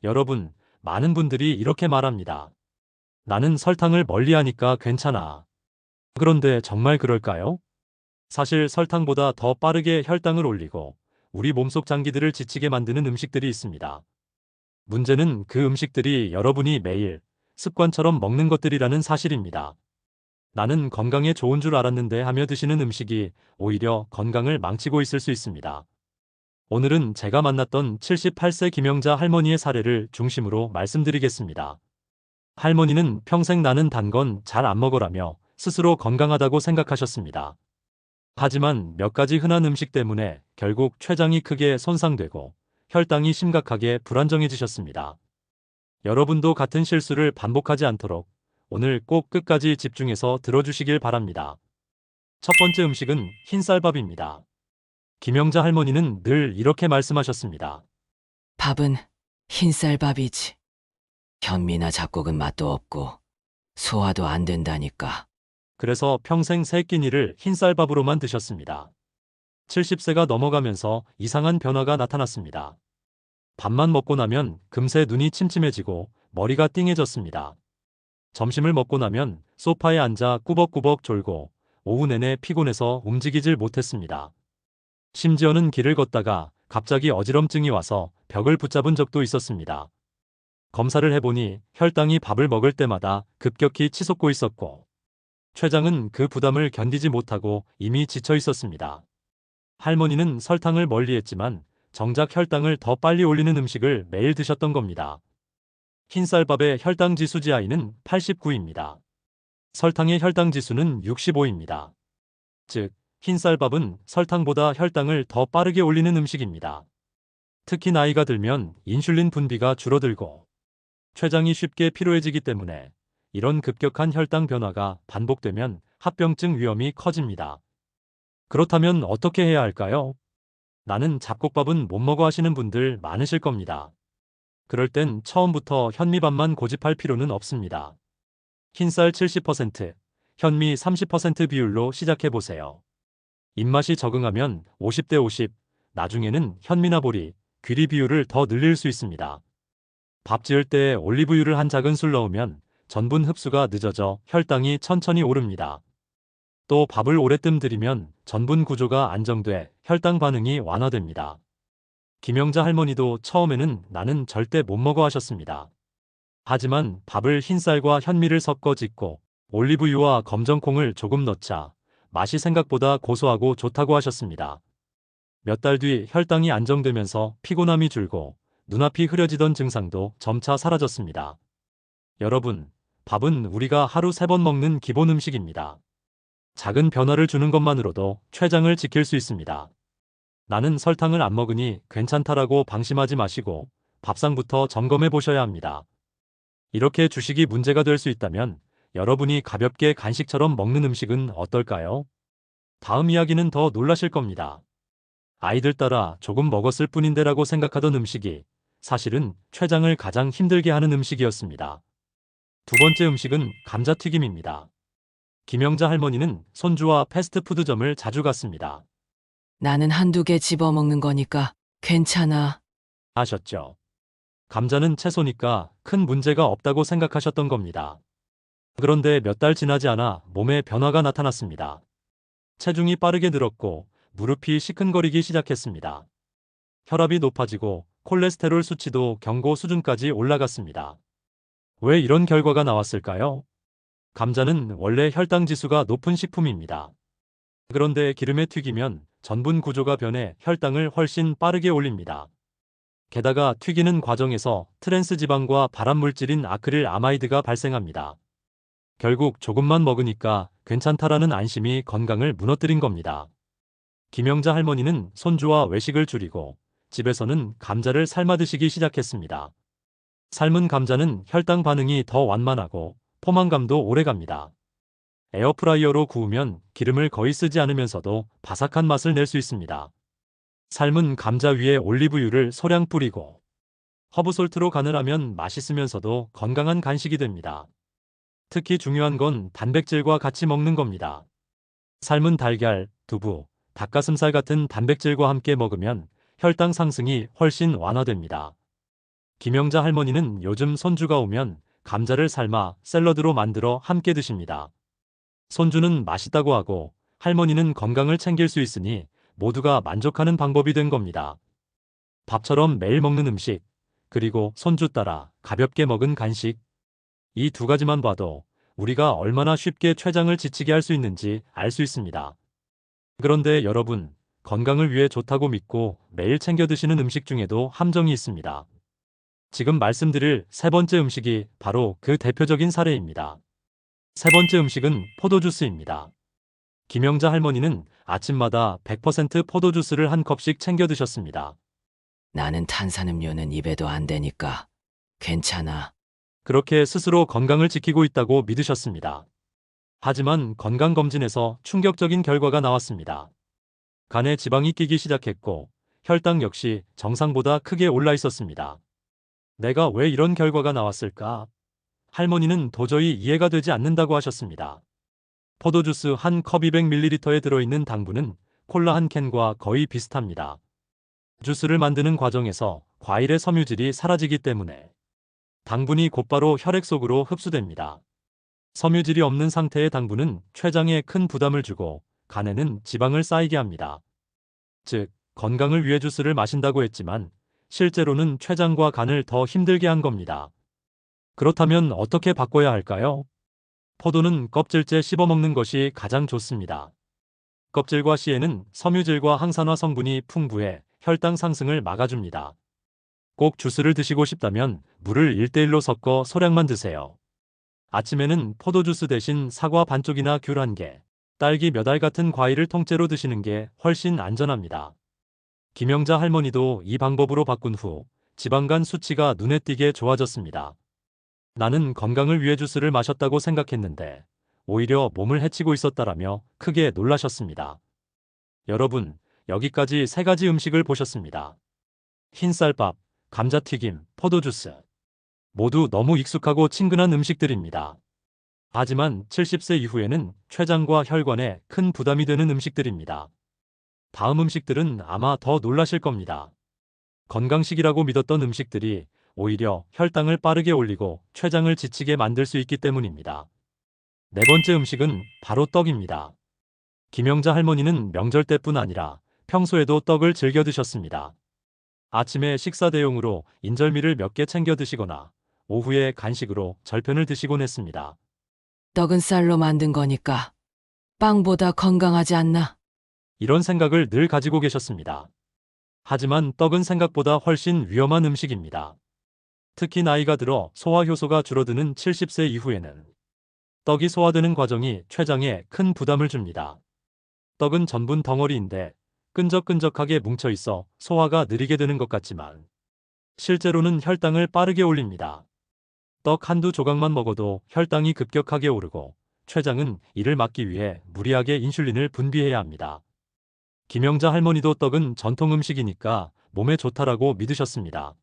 여러분, 많은 분들이 이렇게 말합니다. 나는 설탕을 멀리하니까 괜찮아. 그런데 정말 그럴까요? 사실 설탕보다 더 빠르게 혈당을 올리고 우리 몸속 장기들을 지치게 만드는 음식들이 있습니다. 문제는 그 음식들이 여러분이 매일 습관처럼 먹는 것들이라는 사실입니다. 나는 건강에 좋은 줄 알았는데 하며 드시는 음식이 오히려 건강을 망치고 있을 수 있습니다. 오늘은 제가 만났던 78세 김영자 할머니의 사례를 중심으로 말씀드리겠습니다. 할머니는 평생 나는 단 건 잘 안 먹어라며 스스로 건강하다고 생각하셨습니다. 하지만 몇 가지 흔한 음식 때문에 결국 췌장이 크게 손상되고 혈당이 심각하게 불안정해지셨습니다. 여러분도 같은 실수를 반복하지 않도록 오늘 꼭 끝까지 집중해서 들어주시길 바랍니다. 첫 번째 음식은 흰쌀밥입니다. 김영자 할머니는 늘 이렇게 말씀하셨습니다. 밥은 흰쌀밥이지. 현미나 잡곡은 맛도 없고 소화도 안 된다니까. 그래서 평생 세 끼니를 흰쌀밥으로만 드셨습니다. 70세가 넘어가면서 이상한 변화가 나타났습니다. 밥만 먹고 나면 금세 눈이 침침해지고 머리가 띵해졌습니다. 점심을 먹고 나면 소파에 앉아 꾸벅꾸벅 졸고 오후 내내 피곤해서 움직이질 못했습니다. 심지어는 길을 걷다가 갑자기 어지럼증이 와서 벽을 붙잡은 적도 있었습니다. 검사를 해보니 혈당이 밥을 먹을 때마다 급격히 치솟고 있었고 췌장은 그 부담을 견디지 못하고 이미 지쳐 있었습니다. 할머니는 설탕을 멀리했지만 정작 혈당을 더 빨리 올리는 음식을 매일 드셨던 겁니다. 흰쌀밥의 혈당 지수 GI는 89입니다. 설탕의 혈당 지수는 65입니다. 즉, 흰쌀밥은 설탕보다 혈당을 더 빠르게 올리는 음식입니다. 특히 나이가 들면 인슐린 분비가 줄어들고 췌장이 쉽게 피로해지기 때문에 이런 급격한 혈당 변화가 반복되면 합병증 위험이 커집니다. 그렇다면 어떻게 해야 할까요? 나는 잡곡밥은 못 먹어 하시는 분들 많으실 겁니다. 그럴 땐 처음부터 현미밥만 고집할 필요는 없습니다. 흰쌀 70%, 현미 30% 비율로 시작해보세요. 입맛이 적응하면 50대 50, 나중에는 현미나 보리, 귀리 비율을 더 늘릴 수 있습니다. 밥 지을 때 올리브유를 한 작은술 넣으면 전분 흡수가 늦어져 혈당이 천천히 오릅니다. 또 밥을 오래 뜸들이면 전분 구조가 안정돼 혈당 반응이 완화됩니다. 김영자 할머니도 처음에는 나는 절대 못 먹어 하셨습니다. 하지만 밥을 흰쌀과 현미를 섞어 짓고 올리브유와 검정콩을 조금 넣자 맛이 생각보다 고소하고 좋다고 하셨습니다. 몇 달 뒤 혈당이 안정되면서 피곤함이 줄고 눈앞이 흐려지던 증상도 점차 사라졌습니다. 여러분, 밥은 우리가 하루 3번 먹는 기본 음식입니다. 작은 변화를 주는 것만으로도 췌장을 지킬 수 있습니다. 나는 설탕을 안 먹으니 괜찮다라고 방심하지 마시고 밥상부터 점검해 보셔야 합니다. 이렇게 주식이 문제가 될 수 있다면 여러분이 가볍게 간식처럼 먹는 음식은 어떨까요? 다음 이야기는 더 놀라실 겁니다. 아이들 따라 조금 먹었을 뿐인데라고 생각하던 음식이 사실은 췌장을 가장 힘들게 하는 음식이었습니다. 두 번째 음식은 감자튀김입니다. 김영자 할머니는 손주와 패스트푸드점을 자주 갔습니다. 나는 한두 개 집어먹는 거니까 괜찮아. 아셨죠? 감자는 채소니까 큰 문제가 없다고 생각하셨던 겁니다. 그런데 몇 달 지나지 않아 몸에 변화가 나타났습니다. 체중이 빠르게 늘었고 무릎이 시큰거리기 시작했습니다. 혈압이 높아지고 콜레스테롤 수치도 경고 수준까지 올라갔습니다. 왜 이런 결과가 나왔을까요? 감자는 원래 혈당 지수가 높은 식품입니다. 그런데 기름에 튀기면 전분 구조가 변해 혈당을 훨씬 빠르게 올립니다. 게다가 튀기는 과정에서 트랜스 지방과 발암 물질인 아크릴 아마이드가 발생합니다. 결국 조금만 먹으니까 괜찮다라는 안심이 건강을 무너뜨린 겁니다. 김영자 할머니는 손주와 외식을 줄이고 집에서는 감자를 삶아 드시기 시작했습니다. 삶은 감자는 혈당 반응이 더 완만하고 포만감도 오래갑니다. 에어프라이어로 구우면 기름을 거의 쓰지 않으면서도 바삭한 맛을 낼 수 있습니다. 삶은 감자 위에 올리브유를 소량 뿌리고 허브솔트로 간을 하면 맛있으면서도 건강한 간식이 됩니다. 특히 중요한 건 단백질과 같이 먹는 겁니다. 삶은 달걀, 두부, 닭가슴살 같은 단백질과 함께 먹으면 혈당 상승이 훨씬 완화됩니다. 김영자 할머니는 요즘 손주가 오면 감자를 삶아 샐러드로 만들어 함께 드십니다. 손주는 맛있다고 하고 할머니는 건강을 챙길 수 있으니 모두가 만족하는 방법이 된 겁니다. 밥처럼 매일 먹는 음식, 그리고 손주 따라 가볍게 먹은 간식. 이 두 가지만 봐도 우리가 얼마나 쉽게 췌장을 지치게 할 수 있는지 알 수 있습니다. 그런데 여러분, 건강을 위해 좋다고 믿고 매일 챙겨 드시는 음식 중에도 함정이 있습니다. 지금 말씀드릴 세 번째 음식이 바로 그 대표적인 사례입니다. 세 번째 음식은 포도주스입니다. 김영자 할머니는 아침마다 100% 포도주스를 한 컵씩 챙겨 드셨습니다. 나는 탄산음료는 입에도 안 되니까 괜찮아. 그렇게 스스로 건강을 지키고 있다고 믿으셨습니다. 하지만 건강검진에서 충격적인 결과가 나왔습니다. 간에 지방이 끼기 시작했고 혈당 역시 정상보다 크게 올라 있었습니다. 내가 왜 이런 결과가 나왔을까? 할머니는 도저히 이해가 되지 않는다고 하셨습니다. 포도주스 한 컵 200ml에 들어있는 당분은 콜라 한 캔과 거의 비슷합니다. 주스를 만드는 과정에서 과일의 섬유질이 사라지기 때문에 당분이 곧바로 혈액 속으로 흡수됩니다. 섬유질이 없는 상태의 당분은 췌장에 큰 부담을 주고 간에는 지방을 쌓이게 합니다. 즉, 건강을 위해 주스를 마신다고 했지만 실제로는 췌장과 간을 더 힘들게 한 겁니다. 그렇다면 어떻게 바꿔야 할까요? 포도는 껍질째 씹어 먹는 것이 가장 좋습니다. 껍질과 씨에는 섬유질과 항산화 성분이 풍부해 혈당 상승을 막아줍니다. 꼭 주스를 드시고 싶다면 물을 1대1로 섞어 소량만 드세요. 아침에는 포도주스 대신 사과 반쪽이나 귤 한 개, 딸기 몇 알 같은 과일을 통째로 드시는 게 훨씬 안전합니다. 김영자 할머니도 이 방법으로 바꾼 후 지방간 수치가 눈에 띄게 좋아졌습니다. 나는 건강을 위해 주스를 마셨다고 생각했는데 오히려 몸을 해치고 있었다라며 크게 놀라셨습니다. 여러분, 여기까지 세 가지 음식을 보셨습니다. 흰쌀밥, 감자튀김, 포도주스. 모두 너무 익숙하고 친근한 음식들입니다. 하지만 70세 이후에는 췌장과 혈관에 큰 부담이 되는 음식들입니다. 다음 음식들은 아마 더 놀라실 겁니다. 건강식이라고 믿었던 음식들이 오히려 혈당을 빠르게 올리고 췌장을 지치게 만들 수 있기 때문입니다. 네 번째 음식은 바로 떡입니다. 김영자 할머니는 명절 때뿐 아니라 평소에도 떡을 즐겨 드셨습니다. 아침에 식사 대용으로 인절미를 몇 개 챙겨 드시거나 오후에 간식으로 절편을 드시곤 했습니다. 떡은 쌀로 만든 거니까 빵보다 건강하지 않나? 이런 생각을 늘 가지고 계셨습니다. 하지만 떡은 생각보다 훨씬 위험한 음식입니다. 특히 나이가 들어 소화 효소가 줄어드는 70세 이후에는 떡이 소화되는 과정이 췌장에 큰 부담을 줍니다. 떡은 전분 덩어리인데 끈적끈적하게 뭉쳐 있어 소화가 느리게 되는 것 같지만 실제로는 혈당을 빠르게 올립니다. 떡 한두 조각만 먹어도 혈당이 급격하게 오르고 췌장은 이를 막기 위해 무리하게 인슐린을 분비해야 합니다. 김영자 할머니도 떡은 전통 음식이니까 몸에 좋다라고 믿으셨습니다.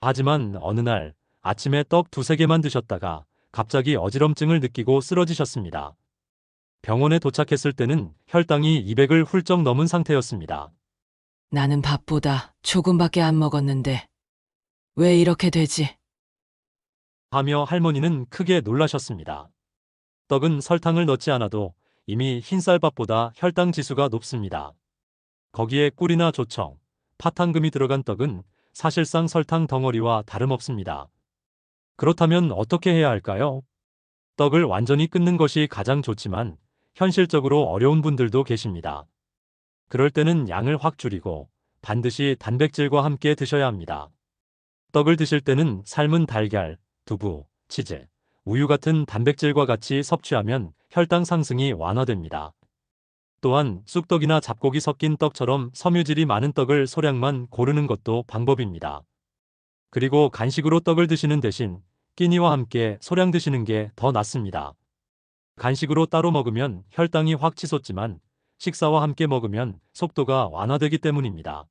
하지만 어느 날 아침에 떡 두세 개만 드셨다가 갑자기 어지럼증을 느끼고 쓰러지셨습니다. 병원에 도착했을 때는 혈당이 200을 훌쩍 넘은 상태였습니다. 나는 밥보다 조금밖에 안 먹었는데 왜 이렇게 되지? 하며 할머니는 크게 놀라셨습니다. 떡은 설탕을 넣지 않아도 이미 흰쌀밥보다 혈당 지수가 높습니다. 거기에 꿀이나 조청, 파탄금이 들어간 떡은 사실상 설탕 덩어리와 다름없습니다. 그렇다면 어떻게 해야 할까요? 떡을 완전히 끊는 것이 가장 좋지만 현실적으로 어려운 분들도 계십니다. 그럴 때는 양을 확 줄이고 반드시 단백질과 함께 드셔야 합니다. 떡을 드실 때는 삶은 달걀, 두부, 치즈, 우유 같은 단백질과 같이 섭취하면 혈당 상승이 완화됩니다. 또한 쑥떡이나 잡곡이 섞인 떡처럼 섬유질이 많은 떡을 소량만 고르는 것도 방법입니다. 그리고 간식으로 떡을 드시는 대신 끼니와 함께 소량 드시는 게 더 낫습니다. 간식으로 따로 먹으면 혈당이 확 치솟지만 식사와 함께 먹으면 속도가 완화되기 때문입니다.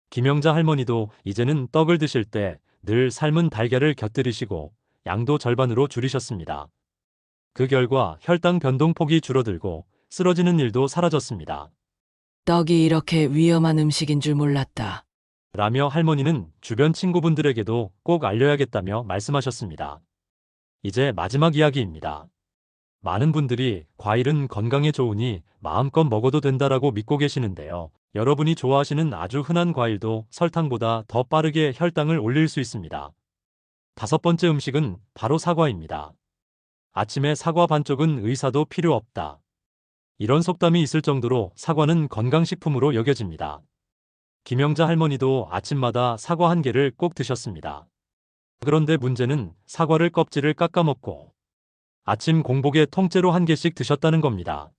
김영자 할머니도 이제는 떡을 드실 때 늘 삶은 달걀을 곁들이시고 양도 절반으로 줄이셨습니다. 그 결과 혈당 변동폭이 줄어들고 쓰러지는 일도 사라졌습니다. 떡이 이렇게 위험한 음식인 줄 몰랐다. 라며 할머니는 주변 친구분들에게도 꼭 알려야겠다며 말씀하셨습니다. 이제 마지막 이야기입니다. 많은 분들이 과일은 건강에 좋으니 마음껏 먹어도 된다라고 믿고 계시는데요. 여러분이 좋아하시는 아주 흔한 과일도 설탕보다 더 빠르게 혈당을 올릴 수 있습니다. 다섯 번째 음식은 바로 사과입니다. 아침에 사과 반쪽은 의사도 필요 없다. 이런 속담이 있을 정도로 사과는 건강식품으로 여겨집니다. 김영자 할머니도 아침마다 사과 한 개를 꼭 드셨습니다. 그런데 문제는 사과를 껍질을 깎아 먹고 아침 공복에 통째로 한 개씩 드셨다는 겁니다.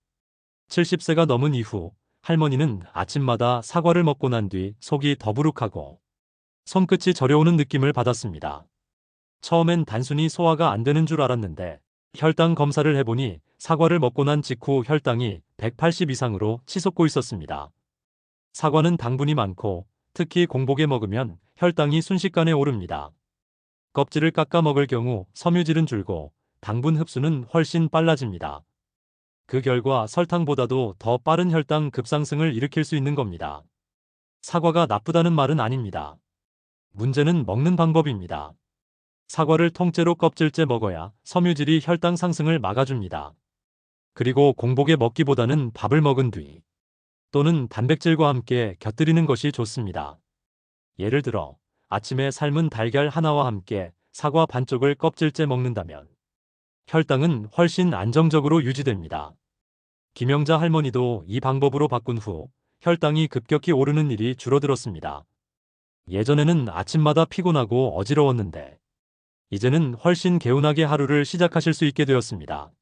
70세가 넘은 이후 할머니는 아침마다 사과를 먹고 난 뒤 속이 더부룩하고 손끝이 저려오는 느낌을 받았습니다. 처음엔 단순히 소화가 안 되는 줄 알았는데 혈당 검사를 해보니 사과를 먹고 난 직후 혈당이 180 이상으로 치솟고 있었습니다. 사과는 당분이 많고 특히 공복에 먹으면 혈당이 순식간에 오릅니다. 껍질을 깎아 먹을 경우 섬유질은 줄고 당분 흡수는 훨씬 빨라집니다. 그 결과 설탕보다도 더 빠른 혈당 급상승을 일으킬 수 있는 겁니다. 사과가 나쁘다는 말은 아닙니다. 문제는 먹는 방법입니다. 사과를 통째로 껍질째 먹어야 섬유질이 혈당 상승을 막아줍니다. 그리고 공복에 먹기보다는 밥을 먹은 뒤 또는 단백질과 함께 곁들이는 것이 좋습니다. 예를 들어 아침에 삶은 달걀 하나와 함께 사과 반쪽을 껍질째 먹는다면 혈당은 훨씬 안정적으로 유지됩니다. 김영자 할머니도 이 방법으로 바꾼 후 혈당이 급격히 오르는 일이 줄어들었습니다. 예전에는 아침마다 피곤하고 어지러웠는데 이제는 훨씬 개운하게 하루를 시작하실 수 있게 되었습니다.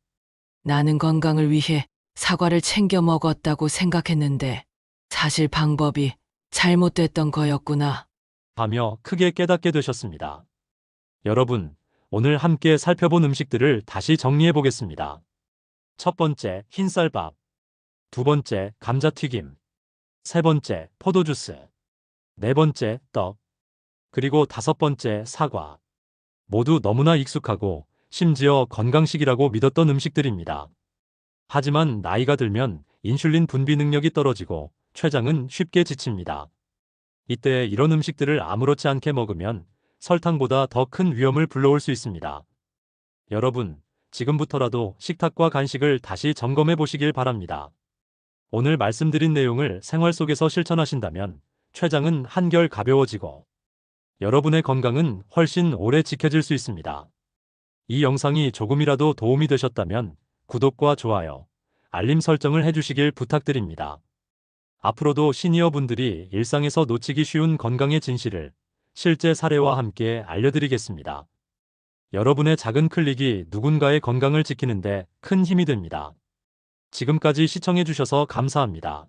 나는 건강을 위해 사과를 챙겨 먹었다고 생각했는데 사실 방법이 잘못됐던 거였구나. 하며 크게 깨닫게 되셨습니다. 여러분, 오늘 함께 살펴본 음식들을 다시 정리해 보겠습니다. 첫 번째, 흰쌀밥. 두 번째, 감자튀김. 세 번째, 포도주스. 네 번째, 떡. 그리고 다섯 번째, 사과. 모두 너무나 익숙하고 심지어 건강식이라고 믿었던 음식들입니다. 하지만 나이가 들면 인슐린 분비 능력이 떨어지고 췌장은 쉽게 지칩니다. 이때 이런 음식들을 아무렇지 않게 먹으면 설탕보다 더 큰 위험을 불러올 수 있습니다. 여러분, 지금부터라도 식탁과 간식을 다시 점검해 보시길 바랍니다. 오늘 말씀드린 내용을 생활 속에서 실천하신다면 췌장은 한결 가벼워지고 여러분의 건강은 훨씬 오래 지켜질 수 있습니다. 이 영상이 조금이라도 도움이 되셨다면 구독과 좋아요, 알림 설정을 해주시길 부탁드립니다. 앞으로도 시니어분들이 일상에서 놓치기 쉬운 건강의 진실을 실제 사례와 함께 알려드리겠습니다. 여러분의 작은 클릭이 누군가의 건강을 지키는데 큰 힘이 됩니다. 지금까지 시청해주셔서 감사합니다.